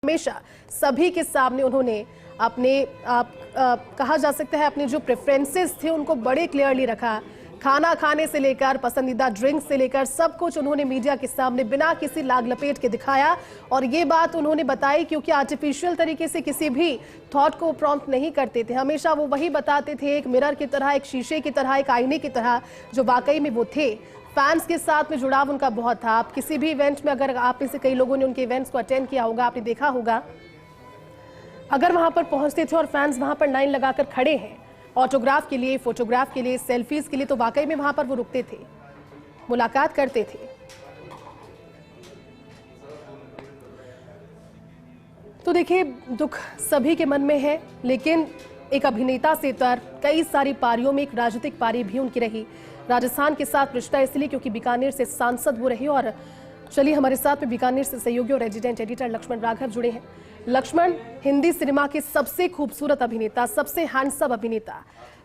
हमेशा सभी के सामने उन्होंने अपने कहा जा सकता है अपने जो प्रेफरेंसेस थे उनको बड़े क्लियरली रखा। खाना खाने से लेकर पसंदीदा ड्रिंक से लेकर सब कुछ उन्होंने मीडिया के सामने बिना किसी लाग लपेट के दिखाया। और ये बात उन्होंने बताई क्योंकि आर्टिफिशियल तरीके से किसी भी थॉट को प्रॉम्प्ट नहीं करते थे। हमेशा वो वही बताते थे, एक मिरर की तरह, एक शीशे की तरह, एक आईने की तरह, जो वाकई में वो थे। फैंस के साथ में जुड़ाव उनका बहुत था। आप किसी भी इवेंट में, अगर आप में से कई लोगों ने उनके इवेंट्स को अटेंड किया होगा, आपने देखा होगा, अगर वहां पर पहुंचते थे और फैंस वहां पर लाइन लगाकर खड़े हैं ऑटोग्राफ के लिए, फोटोग्राफ के लिए, सेल्फीज के लिए, तो वाकई में वहां पर वो रुकते थे, मुलाकात करते थे। तो देखिए, दुख सभी के मन में है, लेकिन एक अभिनेता से तर कई सारी पारियों में एक राजनीतिक पारी भी उनकी रही। राजस्थान के साथ रिश्ता इसलिए क्योंकि बीकानेर से सांसद वो रहे। और चलिए, हमारे साथ में बीकानेर से सहयोगी और रेजिडेंट एडिटर लक्ष्मण राघव जुड़े हैं। लक्ष्मण, हिंदी सिनेमा के सबसे खूबसूरत अभिनेता, सबसे हैंडसम अभिनेता,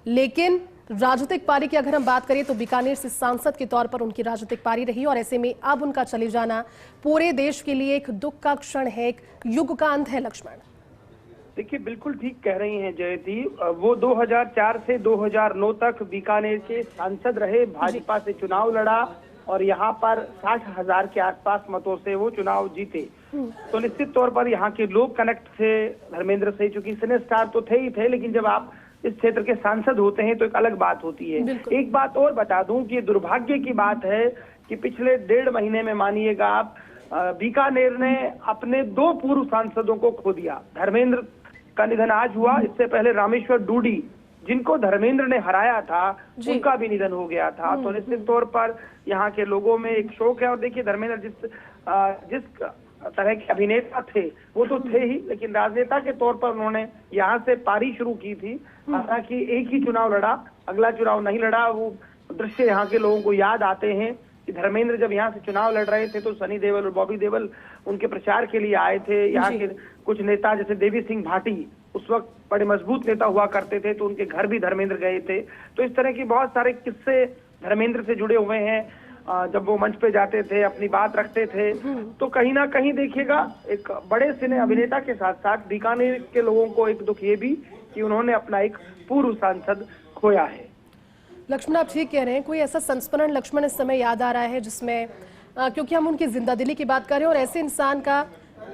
लेकिन राजनीतिक पारी की अगर हम बात करें तो बीकानेर से सांसद के तौर पर उनकी राजनीतिक पारी रही। और ऐसे में अब उनका चले जाना पूरे देश के लिए एक दुख का क्षण है, एक युग का अंत है। लक्ष्मण, देखिए, बिल्कुल ठीक कह रही हैं जयती। वो 2004 से 2009 तक बीकानेर के सांसद रहे, भाजपा से चुनाव लड़ा और यहाँ पर 60,000 के आसपास मतों से वो चुनाव जीते। तो निश्चित तौर पर यहाँ के लोग कनेक्ट थे धर्मेंद्र से, चूंकि सिने स्टार तो थे ही थे, लेकिन जब आप इस क्षेत्र के सांसद होते हैं तो एक अलग बात होती है। एक बात और बता दूं कि दुर्भाग्य की बात है कि पिछले 1.5 महीने में, मानिएगा आप, बीकानेर ने अपने 2 पूर्व सांसदों को खो दिया। धर्मेंद्र का निधन आज हुआ, इससे पहले रामेश्वर डूडी, जिनको धर्मेंद्र ने हराया था, उनका भी निधन हो गया था। तो निश्चित तौर पर यहाँ के लोगों में एक शोक है। और देखिए, धर्मेंद्र जिस तरह के अभिनेता थे वो तो थे ही, लेकिन राजनेता के तौर पर उन्होंने यहाँ से पारी शुरू की थी। हालांकि एक ही चुनाव लड़ा, अगला चुनाव नहीं लड़ा। वो दृश्य यहाँ के लोगों को याद आते हैं कि धर्मेंद्र जब यहाँ से चुनाव लड़ रहे थे तो सनी देओल और बॉबी देओल उनके प्रचार के लिए आए थे। यहाँ के कुछ नेता जैसे देवी सिंह भाटी उस वक्त बड़े मजबूत नेता हुआ करते थे, तो उनके घर भी धर्मेंद्र गए थे। तो इस तरह की बहुत सारे किस्से धर्मेंद्र से जुड़े हुए हैं। जब वो मंच पे जाते थे, अपनी बात रखते थे, तो कहीं ना कहीं देखिएगा, एक बड़े सिने अभिनेता के साथ साथ बीकानेर के लोगों को एक दुख ये भी कि उन्होंने अपना एक पूर्व सांसद खोया है। लक्ष्मण, आप ठीक कह रहे हैं। कोई ऐसा संस्मरण लक्ष्मण इस समय याद आ रहा है जिसमें, क्योंकि हम उनकी जिंदा दिली की बात कर रहे हैं और ऐसे इंसान का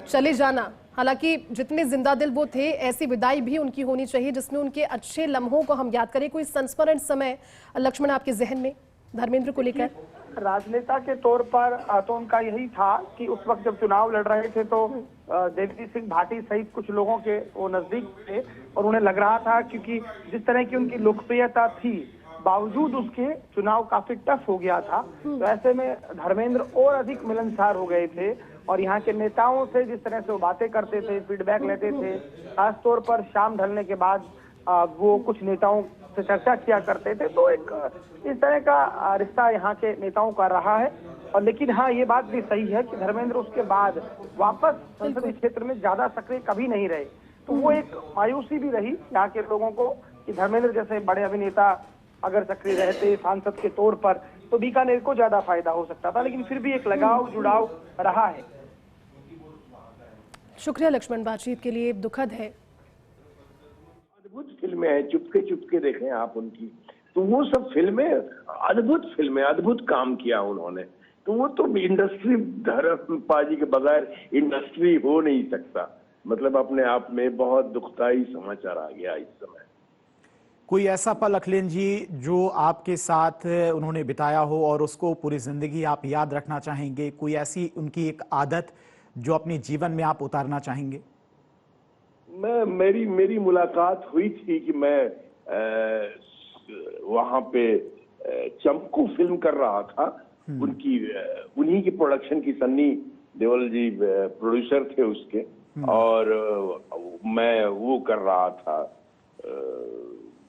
चले जाना, हालांकि जितने जिंदा दिल वो थे, ऐसी विदाई भी उनकी होनी चाहिए जिसमें उनके अच्छे लम्हों को हम याद करें। कोई संस्मरण समय लक्ष्मण आपके जहन में धर्मेंद्र को लेकर? राजनेता के तौर पर तो उनका यही था कि उस वक्त जब चुनाव लड़ रहे थे तो देवी सिंह भाटी सहित कुछ लोगों के वो नजदीक थे और उन्हें लग रहा था, क्योंकि जिस तरह की उनकी लोकप्रियता थी, बावजूद उसके चुनाव काफी टफ हो गया था। तो ऐसे में धर्मेंद्र और अधिक मिलनसार हो गए थे और यहाँ के नेताओं से जिस तरह से वो बातें करते थे, फीडबैक लेते थे, खासतौर पर शाम ढलने के बाद वो कुछ नेताओं से चर्चा किया करते थे। तो एक इस तरह का रिश्ता यहाँ के नेताओं का रहा है। और लेकिन हाँ, ये बात भी सही है कि धर्मेंद्र उसके बाद वापस संसदीय क्षेत्र में ज्यादा सक्रिय कभी नहीं रहे। तो वो एक मायूसी भी रही यहाँ के लोगों को कि धर्मेंद्र जैसे बड़े अभिनेता अगर सक्रिय रहते सांसद के तौर पर तो बीकानेर को ज्यादा फायदा हो सकता था, लेकिन फिर भी एक लगाव जुड़ाव रहा है। शुक्रिया लक्ष्मण, बातचीत के लिए। दुखद है। अद्भुत फिल्में हैं, चुपके चुपके देखें आप उनकी, तो वो सब फिल्में अद्भुत फिल्में, अद्भुत काम किया उन्होंने। तो वो तो इंडस्ट्री, धर्मपाल जी के बगैर इंडस्ट्री हो नहीं सकता। मतलब अपने आप में बहुत दुखदाई समाचार आ गया इस समय। कोई ऐसा पल अखिलेश जी जो आपके साथ उन्होंने बिताया हो और उसको पूरी जिंदगी आप याद रखना चाहेंगे? कोई ऐसी उनकी एक आदत जो अपने जीवन में आप उतारना चाहेंगे? मेरी मुलाकात हुई थी कि मैं वहां पे चंपकू फिल्म कर रहा था। उन्हीं की प्रोडक्शन की, सन्नी देओल जी प्रोड्यूसर थे उसके, और मैं वो कर रहा था,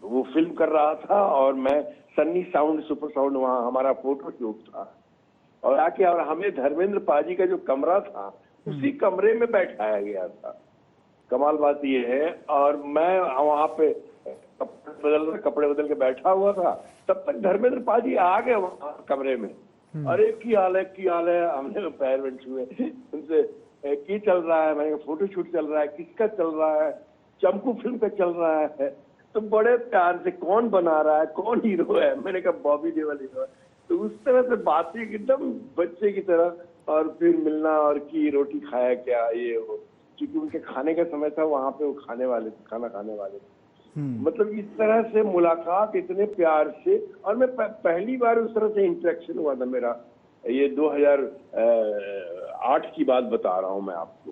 वो फिल्म कर रहा था और मैं सन्नी साउंड, सुपर साउंड, वहाँ हमारा फोटो शूट था। और आके और हमें धर्मेंद्र पाजी का जो कमरा था उसी कमरे में बैठाया गया था। कमाल बात ये है। और मैं वहां पे कपड़े बदल के बैठा हुआ था, तब तक धर्मेंद्र पाजी आ गए वहां कमरे में। अरे की हाल है, की हाल है, हमने पैर में छुए, उनसे क्या चल रहा है? मैंने कहा फोटोशूट चल रहा है। किसका चल रहा है? चमकू फिल्म का चल रहा है। तो बड़े प्यार से, कौन बना रहा है, कौन हीरो है? मैंने कहा बॉबी देओल हीरो है। तो उस तरह से बातें एकदम बच्चे की तरह, और फिर मिलना और की रोटी खाया क्या, ये वो, क्योंकि उनके खाने का समय था, वहां पे वो खाने वाले थे, खाना खाने वाले थे। मतलब इस तरह से मुलाकात इतने प्यार से, और मैं पहली बार उस तरह से इंटरेक्शन हुआ था मेरा, ये 2008 की बात बता रहा हूं मैं आपको।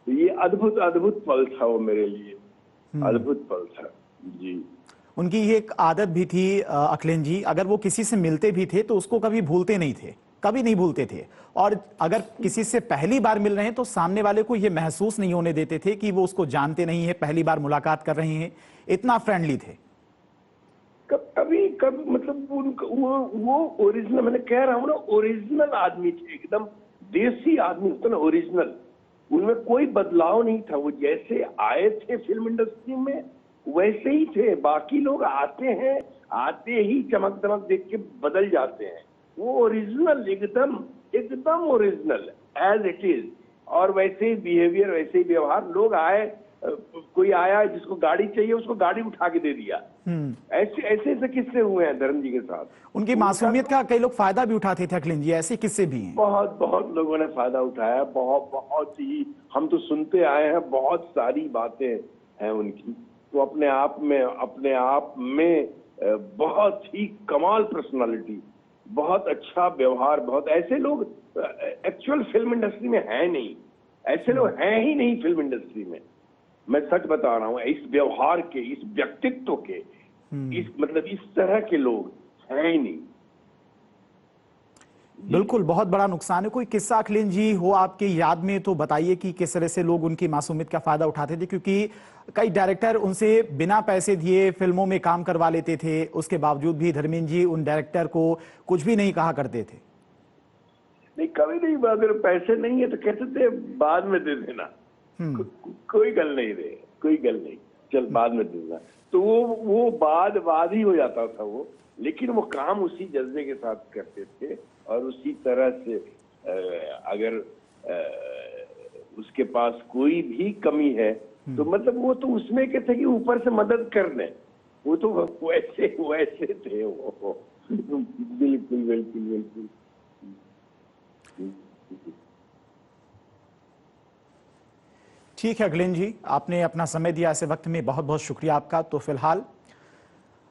तो ये अद्भुत अद्भुत पल था वो मेरे लिए, अद्भुत पल था जी। उनकी ये एक आदत भी थी अखिलेश जी, अगर वो किसी से मिलते भी थे तो उसको कभी भूलते नहीं थे, कभी नहीं भूलते थे। और अगर किसी से पहली बार मिल रहे हैं तो सामने वाले को ये महसूस नहीं होने देते थे कि वो उसको जानते नहीं है, पहली बार मुलाकात कर रहे हैं। इतना फ्रेंडली थे। कभी मतलब वो ओरिजिनल, मैंने कह रहा हूँ ना, ओरिजिनल आदमी थे, एकदम देसी आदमी होता ना, ओरिजिनल। उनमें कोई बदलाव नहीं था। वो जैसे आए थे फिल्म इंडस्ट्री में वैसे ही थे। बाकी लोग आते हैं, आते ही चमक दमक देख के बदल जाते हैं। वो ओरिजिनल, एकदम एकदम ओरिजिनल एज इट इज। और वैसे ही बिहेवियर, वैसे ही व्यवहार। लोग आए, कोई आया जिसको गाड़ी चाहिए उसको गाड़ी उठा के दे दिया। ऐसे ऐसे किस्से हुए हैं धर्म जी के साथ। उनकी मासूमियत का कई लोग फायदा भी उठाते थे अखिलेश जी, ऐसे किस्से भी हैं। बहुत बहुत लोगों ने फायदा उठाया, बहुत बहुत ही। हम तो सुनते आए हैं, बहुत सारी बातें हैं उनकी। तो अपने आप में बहुत ही कमाल पर्सनालिटी, बहुत अच्छा व्यवहार। बहुत ऐसे लोग एक्चुअल फिल्म इंडस्ट्री में हैं नहीं, ऐसे लोग हैं ही नहीं फिल्म इंडस्ट्री में। मैं सच बता रहा हूँ, इस व्यवहार के, इस व्यक्तित्व के, इस मतलब इस तरह के लोग हैं ही नहीं। बिल्कुल, बहुत बड़ा नुकसान है। कोई किस्सा अखिलेश जी हो आपकी याद में तो बताइए कि किस तरह से लोग उनकी मासूमियत का फायदा उठाते थे, क्योंकि कई डायरेक्टर उनसे बिना पैसे दिए फिल्मों में काम करवा लेते थे। उसके बावजूद भी धर्मेंद्र जी उन डायरेक्टर को कुछ भी नहीं कहा करते थे। नहीं, कभी नहीं। अगर पैसे नहीं है तो कहते थे बाद में दे देना, कोई गल नहीं रे, कोई गल नहीं, चल बाद में दे देना। तो वो बाद ही हो जाता था वो। लेकिन वो काम उसी जज्बे के साथ करते थे, और उसी तरह से अगर उसके पास कोई भी कमी है तो मतलब वो तो उसमें के थे कि ऊपर से मदद कर लें। वो तो वैसे थे वो। बिल्कुल बिल्कुल बिल्कुल। ठीक है अखिलेश जी, आपने अपना समय दिया ऐसे वक्त में, बहुत बहुत शुक्रिया आपका। तो फिलहाल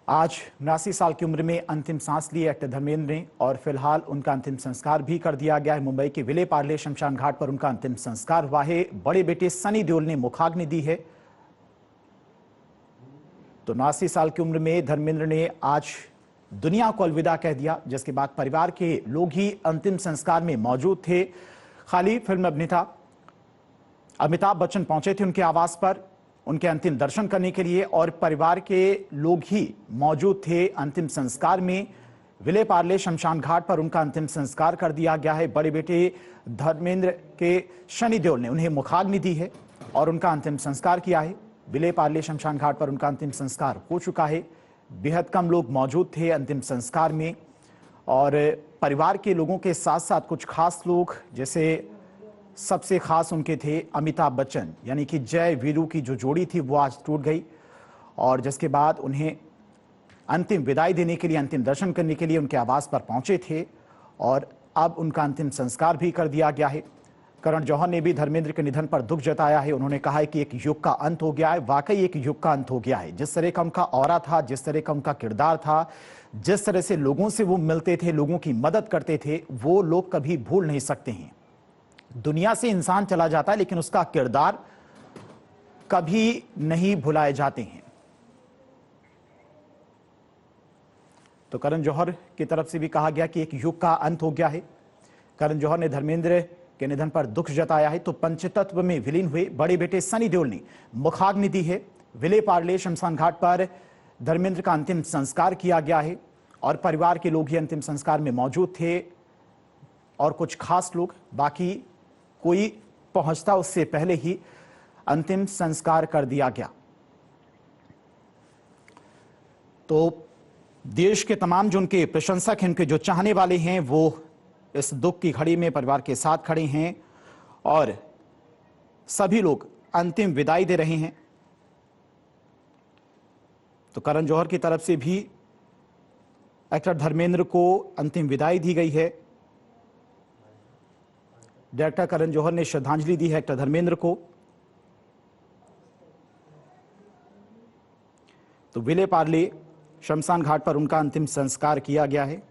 आज 79 साल की उम्र में अंतिम सांस ली एक्टर धर्मेंद्र ने, और फिलहाल उनका अंतिम संस्कार भी कर दिया गया है। मुंबई के विले पार्ले शमशान घाट पर उनका अंतिम संस्कार हुआ है। बड़े बेटे सनी देओल ने मुखाग्नि दी है। तो 79 साल की उम्र में धर्मेंद्र ने आज दुनिया को अलविदा कह दिया, जिसके बाद परिवार के लोग ही अंतिम संस्कार में मौजूद थे। खाली फिल्म अभिनेता अमिताभ बच्चन पहुंचे थे उनके आवास पर उनके अंतिम दर्शन करने के लिए, और परिवार के लोग ही मौजूद थे अंतिम संस्कार में। विले पार्ले शमशान घाट पर उनका अंतिम संस्कार कर दिया गया है। बड़े बेटे धर्मेंद्र के सनी देओल ने उन्हें मुखाग्नि दी है और उनका अंतिम संस्कार किया है। विले पार्ले शमशान घाट पर उनका अंतिम संस्कार हो चुका है। बेहद कम लोग मौजूद थे अंतिम संस्कार में, और परिवार के लोगों के साथ साथ कुछ खास लोग, जैसे सबसे खास उनके थे अमिताभ बच्चन, यानी कि जय वीरू की जो जोड़ी थी वो आज टूट गई। और जिसके बाद उन्हें अंतिम विदाई देने के लिए, अंतिम दर्शन करने के लिए उनके आवास पर पहुंचे थे, और अब उनका अंतिम संस्कार भी कर दिया गया है। करण जौहर ने भी धर्मेंद्र के निधन पर दुख जताया है। उन्होंने कहा है कि एक युग का अंत हो गया है, वाकई एक युग का अंत हो गया है। जिस तरह का उनका ऑरा था, जिस तरह का उनका किरदार था, जिस तरह से लोगों से वो मिलते थे, लोगों की मदद करते थे, वो लोग कभी भूल नहीं सकते हैं। दुनिया से इंसान चला जाता है लेकिन उसका किरदार कभी नहीं भुलाए जाते हैं। तो करण जौहर की तरफ से भी कहा गया कि एक युग का अंत हो गया है। करण जौहर ने धर्मेंद्र के निधन पर दुख जताया है। तो पंचतत्व में विलीन हुए बड़े बेटे सनी देओल ने मुखाग्नि दी है। विले पार्ले शमशान घाट पर धर्मेंद्र का अंतिम संस्कार किया गया है, और परिवार के लोग ही अंतिम संस्कार में मौजूद थे, और कुछ खास लोग, बाकी कोई पहुंचता उससे पहले ही अंतिम संस्कार कर दिया गया। तो देश के तमाम जो उनके प्रशंसक हैं, उनके जो चाहने वाले हैं, वो इस दुख की घड़ी में परिवार के साथ खड़े हैं, और सभी लोग अंतिम विदाई दे रहे हैं। तो करण जौहर की तरफ से भी एक्टर धर्मेंद्र को अंतिम विदाई दी गई है। डायरेक्टर करण जौहर ने श्रद्धांजलि दी है एक्टर धर्मेंद्र को। तो विले पार्ले शमशान घाट पर उनका अंतिम संस्कार किया गया है।